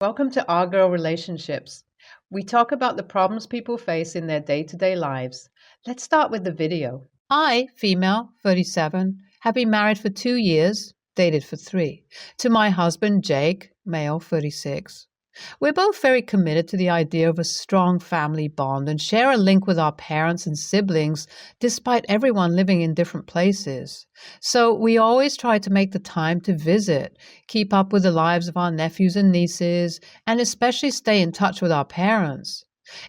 Welcome to Our Girl Relationships. We talk about the problems people face in their day-to-day lives. Let's start with the video. I, female, 37, have been married for 2 years, dated for 3, to my husband, Jake, male, 36. We're both very committed to the idea of a strong family bond and share a link with our parents and siblings despite everyone living in different places. So we always try to make the time to visit, keep up with the lives of our nephews and nieces, and especially stay in touch with our parents.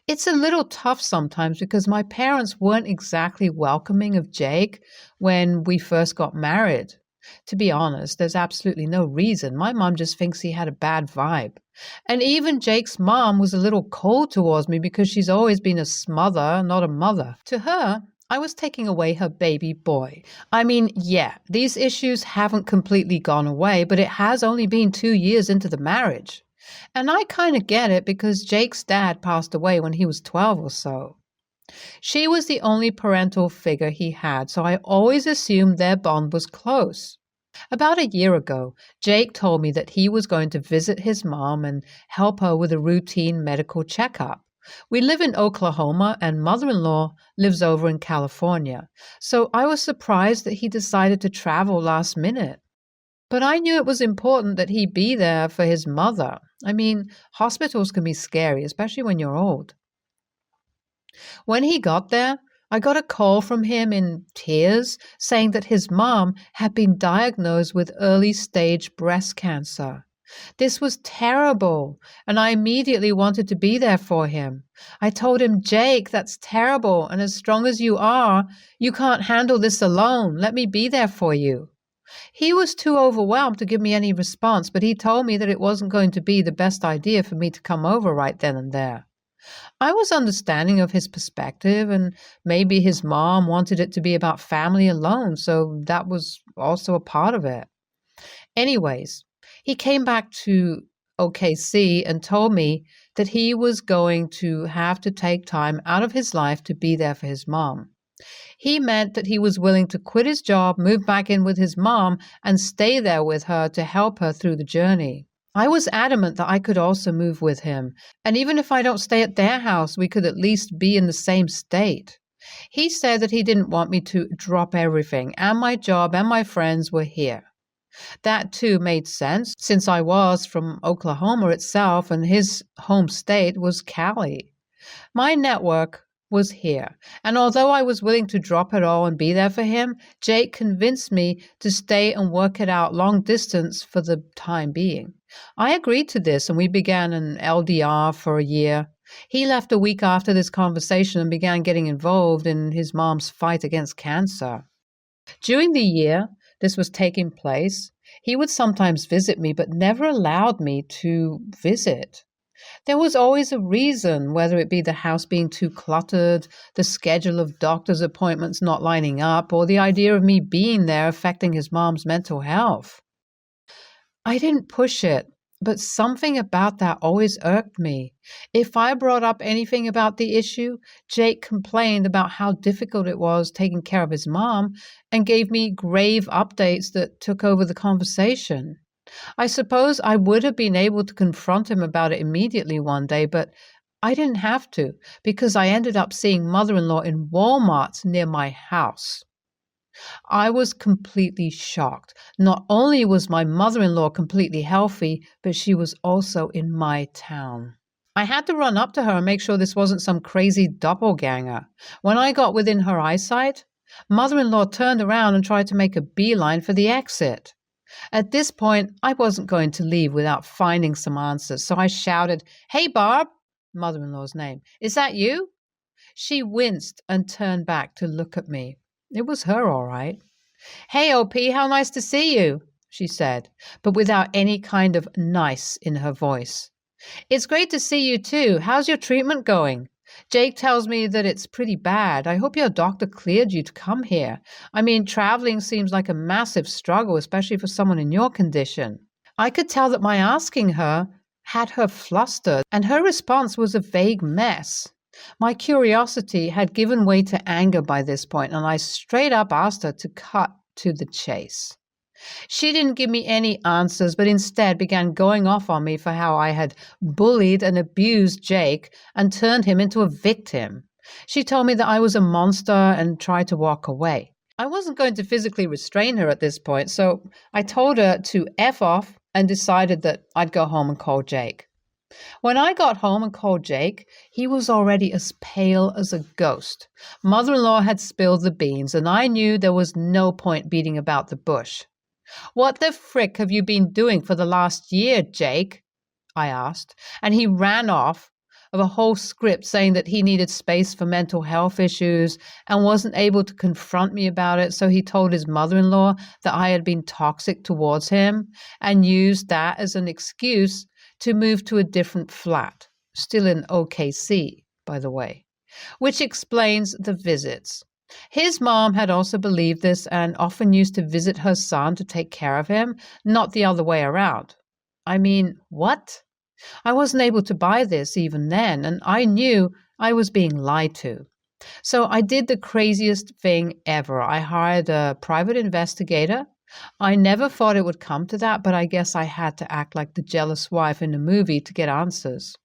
It's a little tough sometimes because my parents weren't exactly welcoming of Jake when we first got married. To be honest, there's absolutely no reason. My mom just thinks he had a bad vibe. And even Jake's mom was a little cold towards me because she's always been a smother, not a mother. To her, I was taking away her baby boy. I mean, yeah, these issues haven't completely gone away, but it has only been 2 years into the marriage. And I kind of get it because Jake's dad passed away when he was 12 or so. She was the only parental figure he had, so I always assumed their bond was close. About a year ago, Jake told me that he was going to visit his mom and help her with a routine medical checkup. We live in Oklahoma and mother-in-law lives over in California, so I was surprised that he decided to travel last minute. But I knew it was important that he be there for his mother. I mean, hospitals can be scary, especially when you're old. When he got there, I got a call from him in tears saying that his mom had been diagnosed with early-stage breast cancer. This was terrible, and I immediately wanted to be there for him. I told him, Jake, that's terrible, and as strong as you are, you can't handle this alone. Let me be there for you. He was too overwhelmed to give me any response, but he told me that it wasn't going to be the best idea for me to come over right then and there. I was understanding of his perspective, and maybe his mom wanted it to be about family alone, so that was also a part of it. Anyways, he came back to OKC and told me that he was going to have to take time out of his life to be there for his mom. He meant that he was willing to quit his job, move back in with his mom, and stay there with her to help her through the journey. I was adamant that I could also move with him, and even if I don't stay at their house, we could at least be in the same state. He said that he didn't want me to drop everything, and my job and my friends were here. That too made sense, since I was from Oklahoma itself, and his home state was Cali. My network was here, and although I was willing to drop it all and be there for him, Jake convinced me to stay and work it out long distance for the time being. I agreed to this, and we began an LDR for a year. He left a week after this conversation and began getting involved in his mom's fight against cancer. During the year this was taking place, he would sometimes visit me, but never allowed me to visit. There was always a reason, whether it be the house being too cluttered, the schedule of doctor's appointments not lining up, or the idea of me being there affecting his mom's mental health. I didn't push it, but something about that always irked me. If I brought up anything about the issue, Jake complained about how difficult it was taking care of his mom and gave me grave updates that took over the conversation. I suppose I would have been able to confront him about it immediately one day, but I didn't have to because I ended up seeing mother-in-law in Walmart near my house. I was completely shocked. Not only was my mother-in-law completely healthy, but she was also in my town. I had to run up to her and make sure this wasn't some crazy doppelganger. When I got within her eyesight, mother-in-law turned around and tried to make a beeline for the exit. At this point, I wasn't going to leave without finding some answers, so I shouted, "Hey, Barb," mother-in-law's name, "is that you?" She winced and turned back to look at me. It was her, all right. "Hey, OP, how nice to see you," she said, but without any kind of nice in her voice. "It's great to see you too. How's your treatment going? Jake tells me that it's pretty bad. I hope your doctor cleared you to come here. I mean, traveling seems like a massive struggle, especially for someone in your condition." I could tell that my asking her had her flustered, and her response was a vague mess. My curiosity had given way to anger by this point, and I straight up asked her to cut to the chase. She didn't give me any answers, but instead began going off on me for how I had bullied and abused Jake and turned him into a victim. She told me that I was a monster and tried to walk away. I wasn't going to physically restrain her at this point, so I told her to F off and decided that I'd go home and call Jake. When I got home and called Jake, he was already as pale as a ghost. Mother-in-law had spilled the beans, and I knew there was no point beating about the bush. "What the frick have you been doing for the last year, Jake?" I asked, and he ran off of a whole script saying that he needed space for mental health issues and wasn't able to confront me about it, so he told his mother-in-law that I had been toxic towards him and used that as an excuse to move to a different flat, still in OKC, by the way, which explains the visits. His mom had also believed this and often used to visit her son to take care of him, not the other way around. I mean, what? I wasn't able to buy this even then, and I knew I was being lied to. So I did the craziest thing ever. I hired a private investigator. I never thought it would come to that, but I guess I had to act like the jealous wife in the movie to get answers.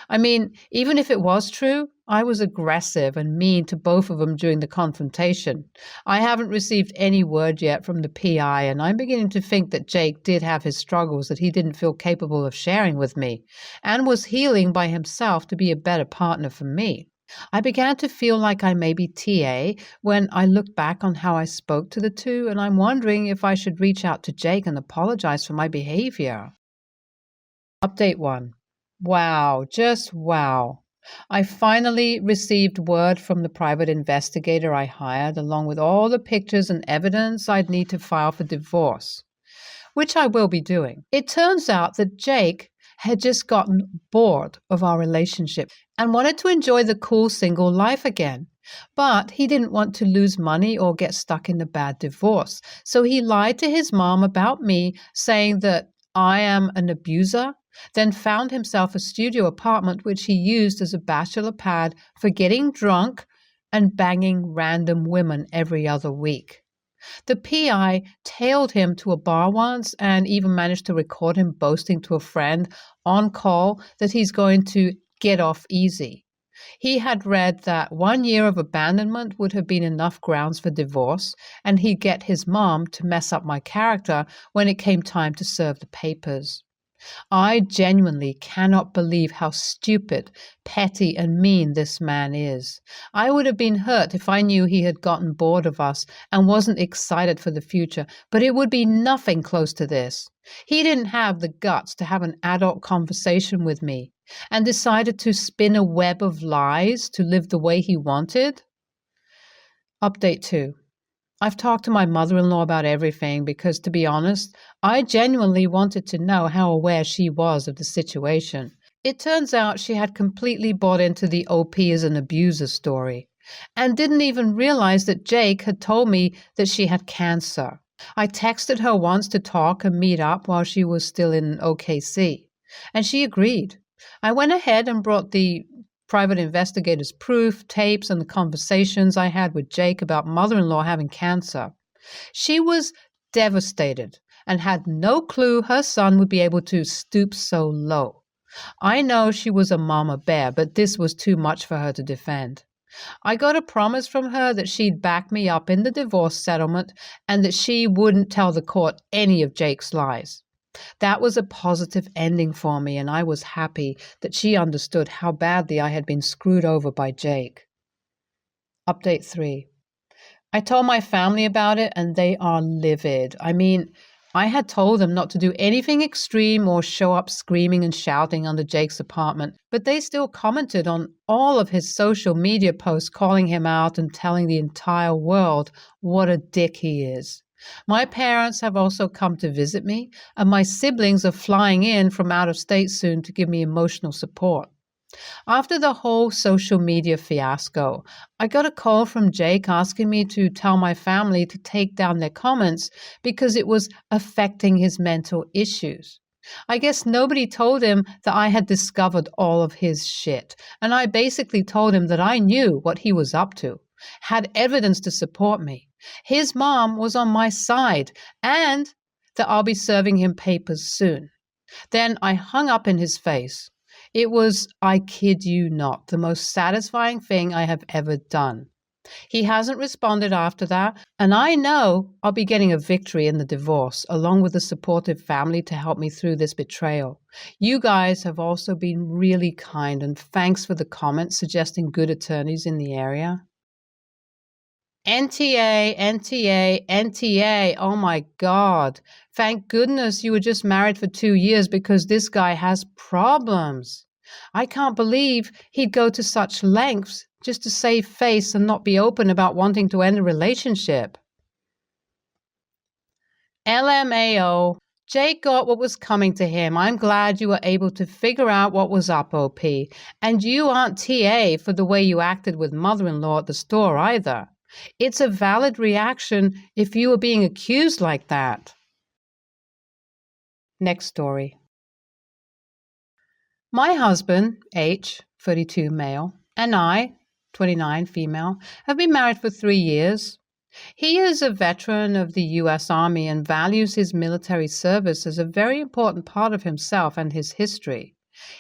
I mean, even if it was true, I was aggressive and mean to both of them during the confrontation. I haven't received any word yet from the PI, and I'm beginning to think that Jake did have his struggles that he didn't feel capable of sharing with me, and was healing by himself to be a better partner for me. I began to feel like I may be TA when I looked back on how I spoke to the two, and I'm wondering if I should reach out to Jake and apologize for my behavior. Update 1. Wow, just wow. I finally received word from the private investigator I hired, along with all the pictures and evidence I'd need to file for divorce, which I will be doing. It turns out that Jake had just gotten bored of our relationship and wanted to enjoy the cool single life again. But he didn't want to lose money or get stuck in a bad divorce. So he lied to his mom about me, saying that I am an abuser, then found himself a studio apartment which he used as a bachelor pad for getting drunk and banging random women every other week. The PI tailed him to a bar once and even managed to record him boasting to a friend on call that he's going to get off easy. He had read that 1 year of abandonment would have been enough grounds for divorce, and he'd get his mom to mess up my character when it came time to serve the papers. I genuinely cannot believe how stupid, petty, and mean this man is. I would have been hurt if I knew he had gotten bored of us and wasn't excited for the future, but it would be nothing close to this. He didn't have the guts to have an adult conversation with me and decided to spin a web of lies to live the way he wanted. Update 2. I've talked to my mother-in-law about everything because, to be honest, I genuinely wanted to know how aware she was of the situation. It turns out she had completely bought into the OP as an abuser story and didn't even realize that Jake had told me that she had cancer. I texted her once to talk and meet up while she was still in OKC, and she agreed. I went ahead and brought the private investigator's proof, tapes, and the conversations I had with Jake about mother-in-law having cancer. She was devastated and had no clue her son would be able to stoop so low. I know she was a mama bear, but this was too much for her to defend. I got a promise from her that she'd back me up in the divorce settlement and that she wouldn't tell the court any of Jake's lies. That was a positive ending for me, and I was happy that she understood how badly I had been screwed over by Jake. Update 3. I told my family about it, and they are livid. I mean, I had told them not to do anything extreme or show up screaming and shouting under Jake's apartment, but they still commented on all of his social media posts calling him out and telling the entire world what a dick he is. My parents have also come to visit me, and my siblings are flying in from out of state soon to give me emotional support. After the whole social media fiasco, I got a call from Jake asking me to tell my family to take down their comments because it was affecting his mental issues. I guess nobody told him that I had discovered all of his shit, and I basically told him that I knew what he was up to, had evidence to support me. His mom was on my side, and that I'll be serving him papers soon. Then I hung up in his face. It was, I kid you not, the most satisfying thing I have ever done. He hasn't responded after that, and I know I'll be getting a victory in the divorce, along with a supportive family to help me through this betrayal. You guys have also been really kind, and thanks for the comments suggesting good attorneys in the area. NTA, NTA, NTA. Oh my God. Thank goodness you were just married for 2 years because this guy has problems. I can't believe he'd go to such lengths just to save face and not be open about wanting to end a relationship. LMAO. Jake got what was coming to him. I'm glad you were able to figure out what was up, OP. And you aren't TA for the way you acted with mother-in-law at the store either. It's a valid reaction if you were being accused like that. Next story. My husband, H, 32 male, and I, 29 female, have been married for 3 years. He is a veteran of the U.S. Army and values his military service as a very important part of himself and his history.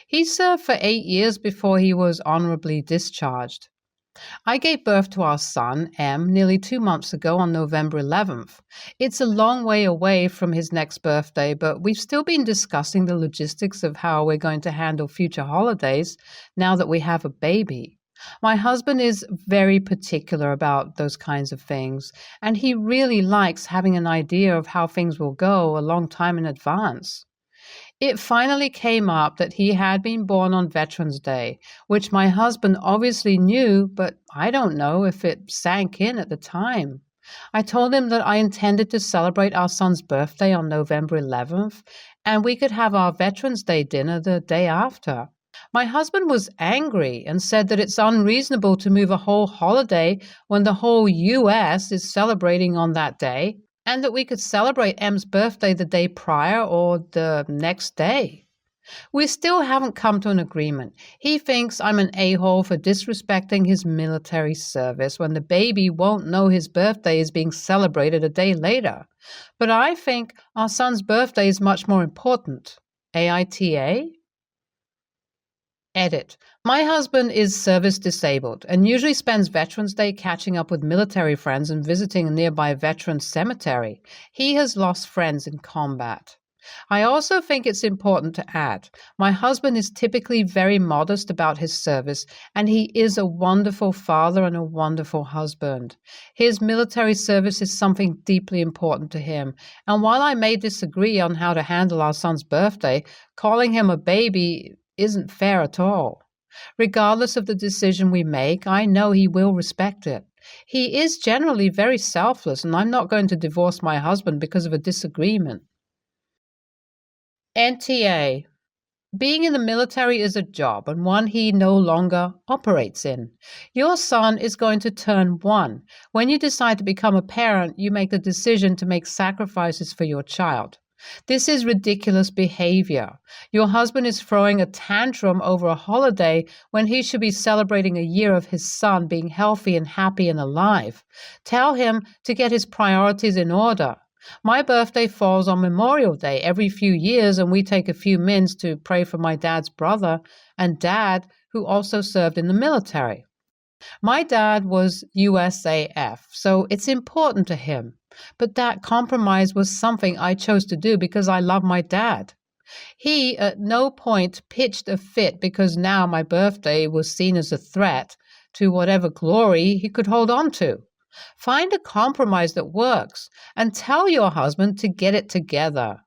He served for 8 years before he was honorably discharged. I gave birth to our son, M, nearly 2 months ago on November 11th. It's a long way away from his next birthday, but we've still been discussing the logistics of how we're going to handle future holidays now that we have a baby. My husband is very particular about those kinds of things, and he really likes having an idea of how things will go a long time in advance. It finally came up that he had been born on Veterans Day, which my husband obviously knew, but I don't know if it sank in at the time. I told him that I intended to celebrate our son's birthday on November 11th, and we could have our Veterans Day dinner the day after. My husband was angry and said that it's unreasonable to move a whole holiday when the whole U.S. is celebrating on that day, and that we could celebrate M's birthday the day prior or the next day. We still haven't come to an agreement. He thinks I'm an a-hole for disrespecting his military service when the baby won't know his birthday is being celebrated a day later. But I think our son's birthday is much more important. AITA? Edit. My husband is service disabled and usually spends Veterans Day catching up with military friends and visiting a nearby veteran cemetery. He has lost friends in combat. I also think it's important to add, my husband is typically very modest about his service, and he is a wonderful father and a wonderful husband. His military service is something deeply important to him, and while I may disagree on how to handle our son's birthday, calling him a baby isn't fair at all. Regardless of the decision we make, I know he will respect it. He is generally very selfless, and I'm not going to divorce my husband because of a disagreement. NTA. Being in the military is a job, and one he no longer operates in. Your son is going to turn 1. When you decide to become a parent, you make the decision to make sacrifices for your child. This is ridiculous behavior. Your husband is throwing a tantrum over a holiday when he should be celebrating a year of his son being healthy and happy and alive. Tell him to get his priorities in order. My birthday falls on Memorial Day every few years, and we take a few minutes to pray for my dad's brother and dad, who also served in the military. My dad was USAF, so it's important to him. But that compromise was something I chose to do because I love my dad. He at no point pitched a fit because now my birthday was seen as a threat to whatever glory he could hold on to. Find a compromise that works and tell your husband to get it together.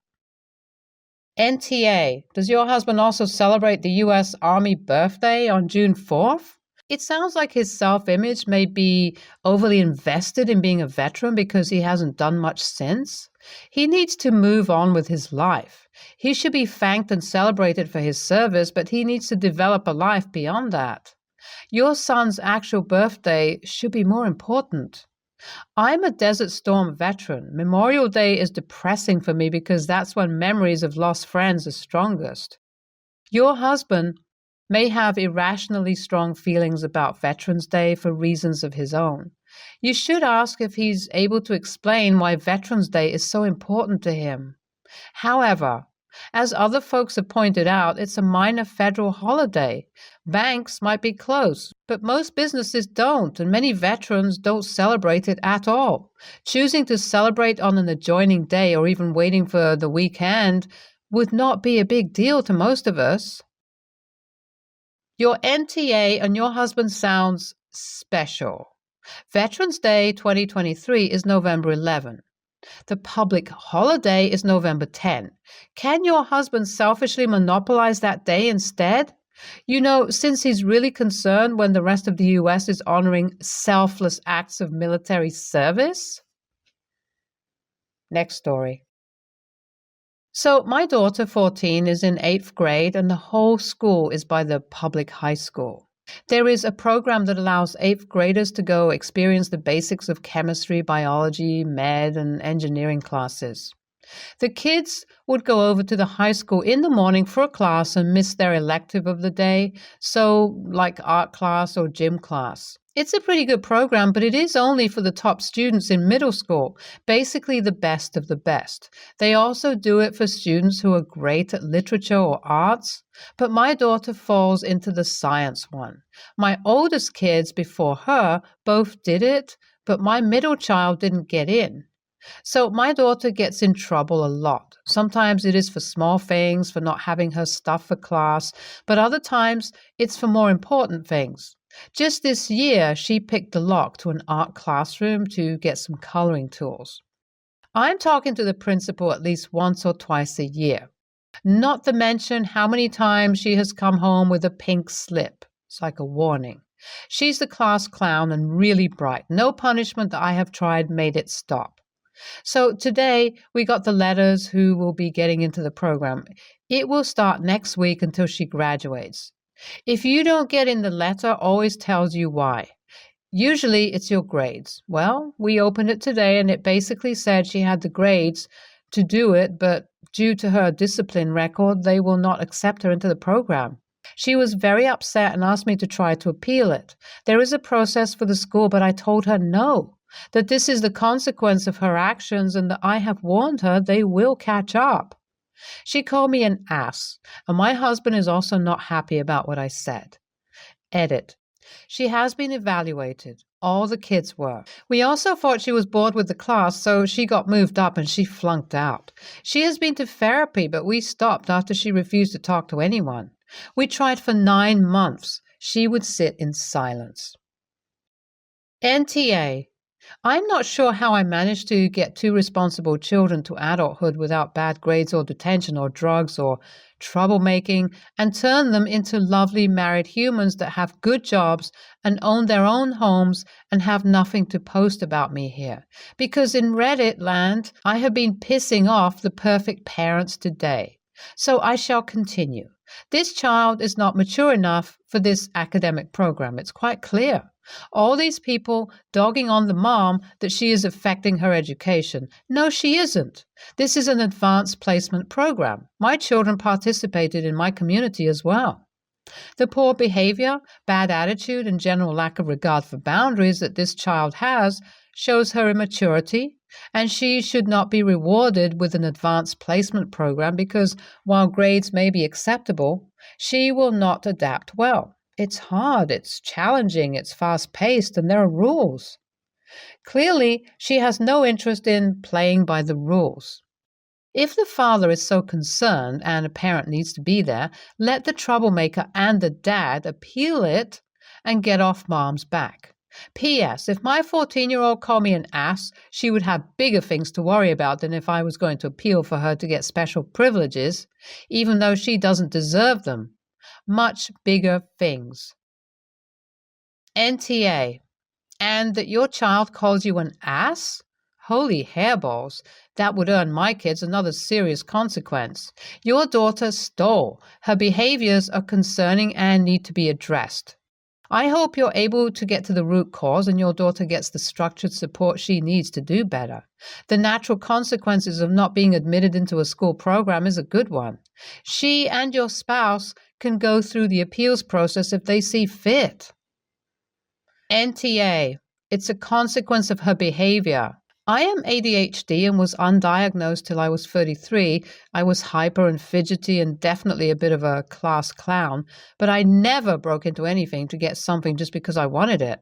NTA. Does your husband also celebrate the U.S. Army birthday on June 4th? It sounds like his self-image may be overly invested in being a veteran because he hasn't done much since. He needs to move on with his life. He should be thanked and celebrated for his service, but he needs to develop a life beyond that. Your son's actual birthday should be more important. I'm a Desert Storm veteran. Memorial Day is depressing for me because that's when memories of lost friends are strongest. Your husband may have irrationally strong feelings about Veterans Day for reasons of his own. You should ask if he's able to explain why Veterans Day is so important to him. However, as other folks have pointed out, it's a minor federal holiday. Banks might be closed, but most businesses don't, and many veterans don't celebrate it at all. Choosing to celebrate on an adjoining day or even waiting for the weekend would not be a big deal to most of us. Your NTA and your husband sounds special. Veterans Day 2023 is November 11. The public holiday is November 10. Can your husband selfishly monopolize that day instead? You know, since he's really concerned when the rest of the U.S. is honoring selfless acts of military service? Next story. So my daughter, 14, is in 8th grade, and the whole school is by the public high school. There is a program that allows 8th graders to go experience the basics of chemistry, biology, med, and engineering classes. The kids would go over to the high school in the morning for a class and miss their elective of the day, so like art class or gym class. It's a pretty good program, but it is only for the top students in middle school, basically the best of the best. They also do it for students who are great at literature or arts, but my daughter falls into the science one. My oldest kids before her both did it, but my middle child didn't get in. So my daughter gets in trouble a lot. Sometimes it is for small things, for not having her stuff for class, but other times it's for more important things. Just this year, she picked the lock to an art classroom to get some coloring tools. I'm talking to the principal at least once or twice a year, not to mention how many times she has come home with a pink slip. It's like a warning. She's the class clown and really bright. No punishment that I have tried made it stop. So today we got the letters who will be getting into the program. It will start next week until she graduates. If you don't get in, the letter always tells you why. Usually it's your grades. Well, we opened it today and it basically said she had the grades to do it, but due to her discipline record, they will not accept her into the program. She was very upset and asked me to try to appeal it. There is a process for the school, but I told her no, that this is the consequence of her actions and that I have warned her they will catch up. She called me an ass, and my husband is also not happy about what I said. Edit. She has been evaluated. All the kids were. We also thought she was bored with the class, so she got moved up and she flunked out. She has been to therapy, but we stopped after she refused to talk to anyone. We tried for 9 months. She would sit in silence. NTA. I'm not sure how I managed to get 2 responsible children to adulthood without bad grades or detention or drugs or troublemaking and turn them into lovely married humans that have good jobs and own their own homes and have nothing to post about me here. Because in Reddit land, I have been pissing off the perfect parents today. So I shall continue. This child is not mature enough for this academic program. It's quite clear. All these people dogging on the mom that she is affecting her education. No, she isn't. This is an advanced placement program. My children participated in my community as well. The poor behavior, bad attitude, and general lack of regard for boundaries that this child has shows her immaturity, and she should not be rewarded with an advanced placement program because while grades may be acceptable, she will not adapt well. It's hard, it's challenging, it's fast-paced, and there are rules. Clearly, she has no interest in playing by the rules. If the father is so concerned and a parent needs to be there, let the troublemaker and the dad appeal it and get off mom's back. P.S. If my 14-year-old called me an ass, she would have bigger things to worry about than if I was going to appeal for her to get special privileges, even though she doesn't deserve them. Much bigger things. NTA. And that your child calls you an ass? Holy hairballs. That would earn my kids another serious consequence. Your daughter stole. Her behaviors are concerning and need to be addressed. I hope you're able to get to the root cause and your daughter gets the structured support she needs to do better. The natural consequences of not being admitted into a school program is a good one. She and your spouse can go through the appeals process if they see fit. NTA. It's a consequence of her behavior. I am ADHD and was undiagnosed till I was 33. I was hyper and fidgety and definitely a bit of a class clown, but I never broke into anything to get something just because I wanted it.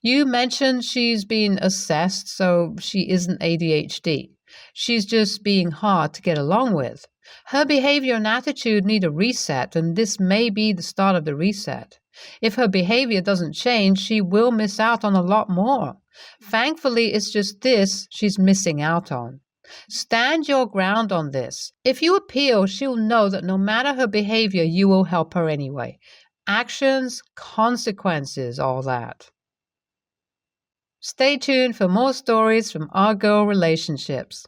You mentioned she's been assessed, so she isn't ADHD. She's just being hard to get along with. Her behavior and attitude need a reset, and this may be the start of the reset. If her behavior doesn't change, she will miss out on a lot more. Thankfully, it's just this she's missing out on. Stand your ground on this. If you appeal, she'll know that no matter her behavior, you will help her anyway. Actions, consequences, all that. Stay tuned for more stories from our girl relationships.